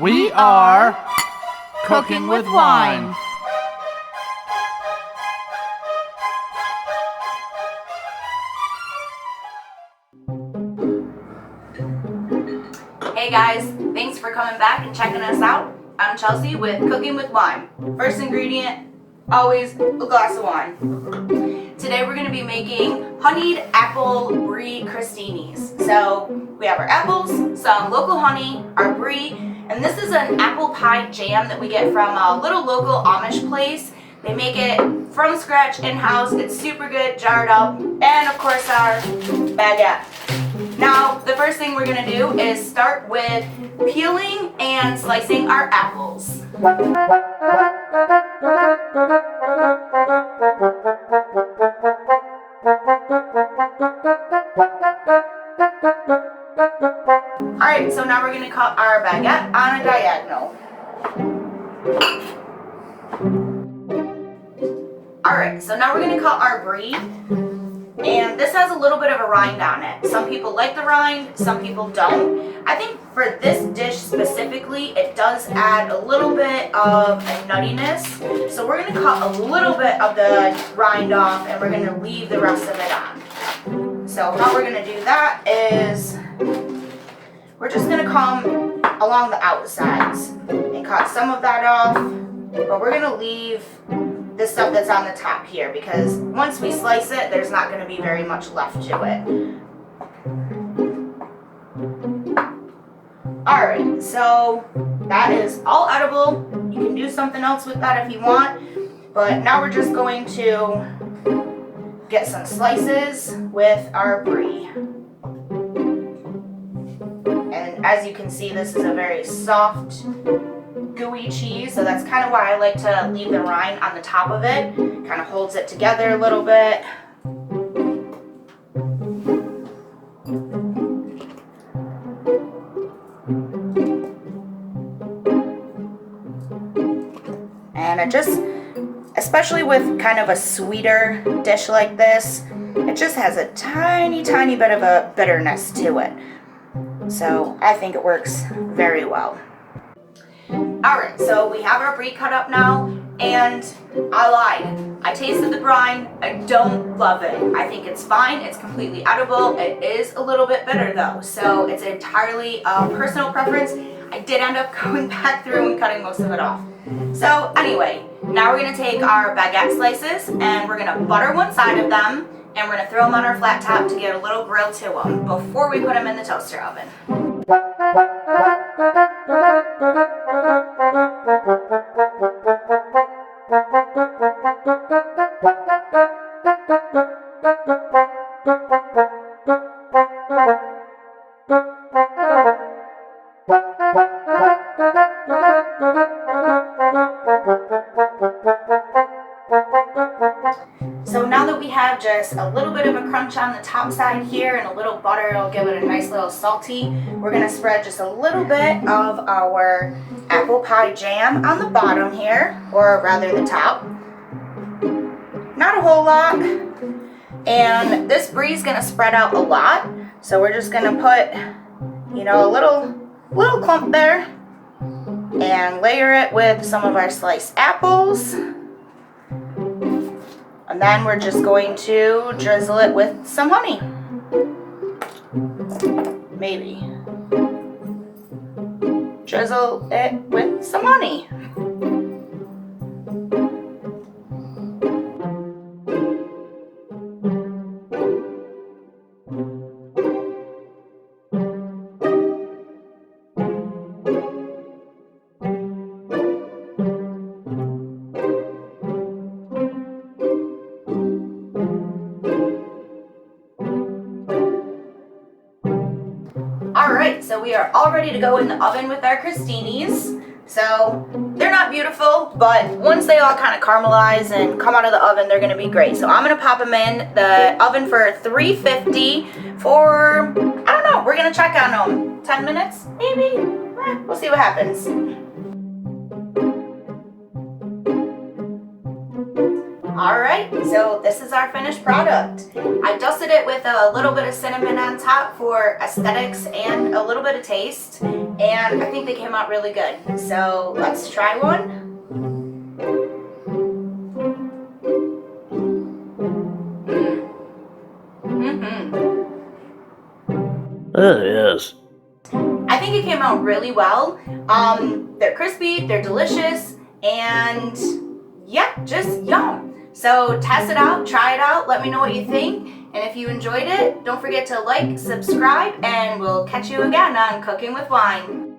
We are Cooking with Wine. Hey guys, thanks for coming back and checking us out. I'm Chelsea with Cooking with Wine. First ingredient, always a glass of wine. Today we're going to be making honeyed apple brie crostinis. So we have our apples, some local honey, our brie, and this is an apple pie jam that we get from a little local Amish place. They make it from scratch in-house. It's super good, jarred up, and of course our baguette. Now, the first thing we're going to do is start with peeling and slicing our apples. Alright, so now we're going to cut our baguette on a diagonal. Alright, so now we're going to cut our brie. And this has a little bit of a rind on it. Some people like the rind, some people don't. I think for this dish specifically, it does add a little bit of a nuttiness. So we're going to cut a little bit of the rind off and we're going to leave the rest of it on. So how we're going to do that is we're just going to come along the outsides and cut some of that off. But we're going to leave the stuff that's on the top here because once we slice it, there's not going to be very much left to it. Alright, so that is all edible. You can do something else with that if you want, but now we're just going to get some slices with our brie. And as you can see, this is a very soft, gooey cheese, so that's kind of why I like to leave the rind on the top of it. Kind of holds it together a little bit. And it just, especially with kind of a sweeter dish like this, it just has a tiny bit of a bitterness to it. So I think it works very well. Alright, so we have our brie cut up now, and I lied. I tasted the brine. I don't love it. I think it's fine. It's completely edible. It is a little bit bitter though, so it's entirely personal preference. I did end up going back through and cutting most of it off. So anyway, now we're going to take our baguette slices and we're going to butter one side of them, and we're going to throw them on our flat top to get a little grill to them before we put them in the toaster oven. So now that we have just a little bit of a crunch on the top side here and a little butter, it'll give it a nice little salty. We're going to spread just a little bit of our apple pie jam on the bottom here, or rather the top. Not a whole lot. And this brie is going to spread out a lot, so we're just going to put, you know, a little clump there and layer it with some of our sliced apples. And then we're just going to drizzle it with some honey. Maybe. Drizzle it with some honey. Alright, so we are all ready to go in the oven with our crostinis. So they're not beautiful, but once they all kind of caramelize and come out of the oven, they're going to be great. So I'm going to pop them in the oven for 350 for, I don't know, we're going to check on them. 10 minutes, maybe? We'll see what happens. Alright, so this is our finished product. I dusted it with a little bit of cinnamon on top for aesthetics and a little bit of taste, and I think they came out really good. So let's try one. Yes. I think it came out really well. They're crispy, they're delicious, and yeah, just yum. So test it out, try it out, let me know what you think. And if you enjoyed it, don't forget to like, subscribe, and we'll catch you again on Cooking with Wine.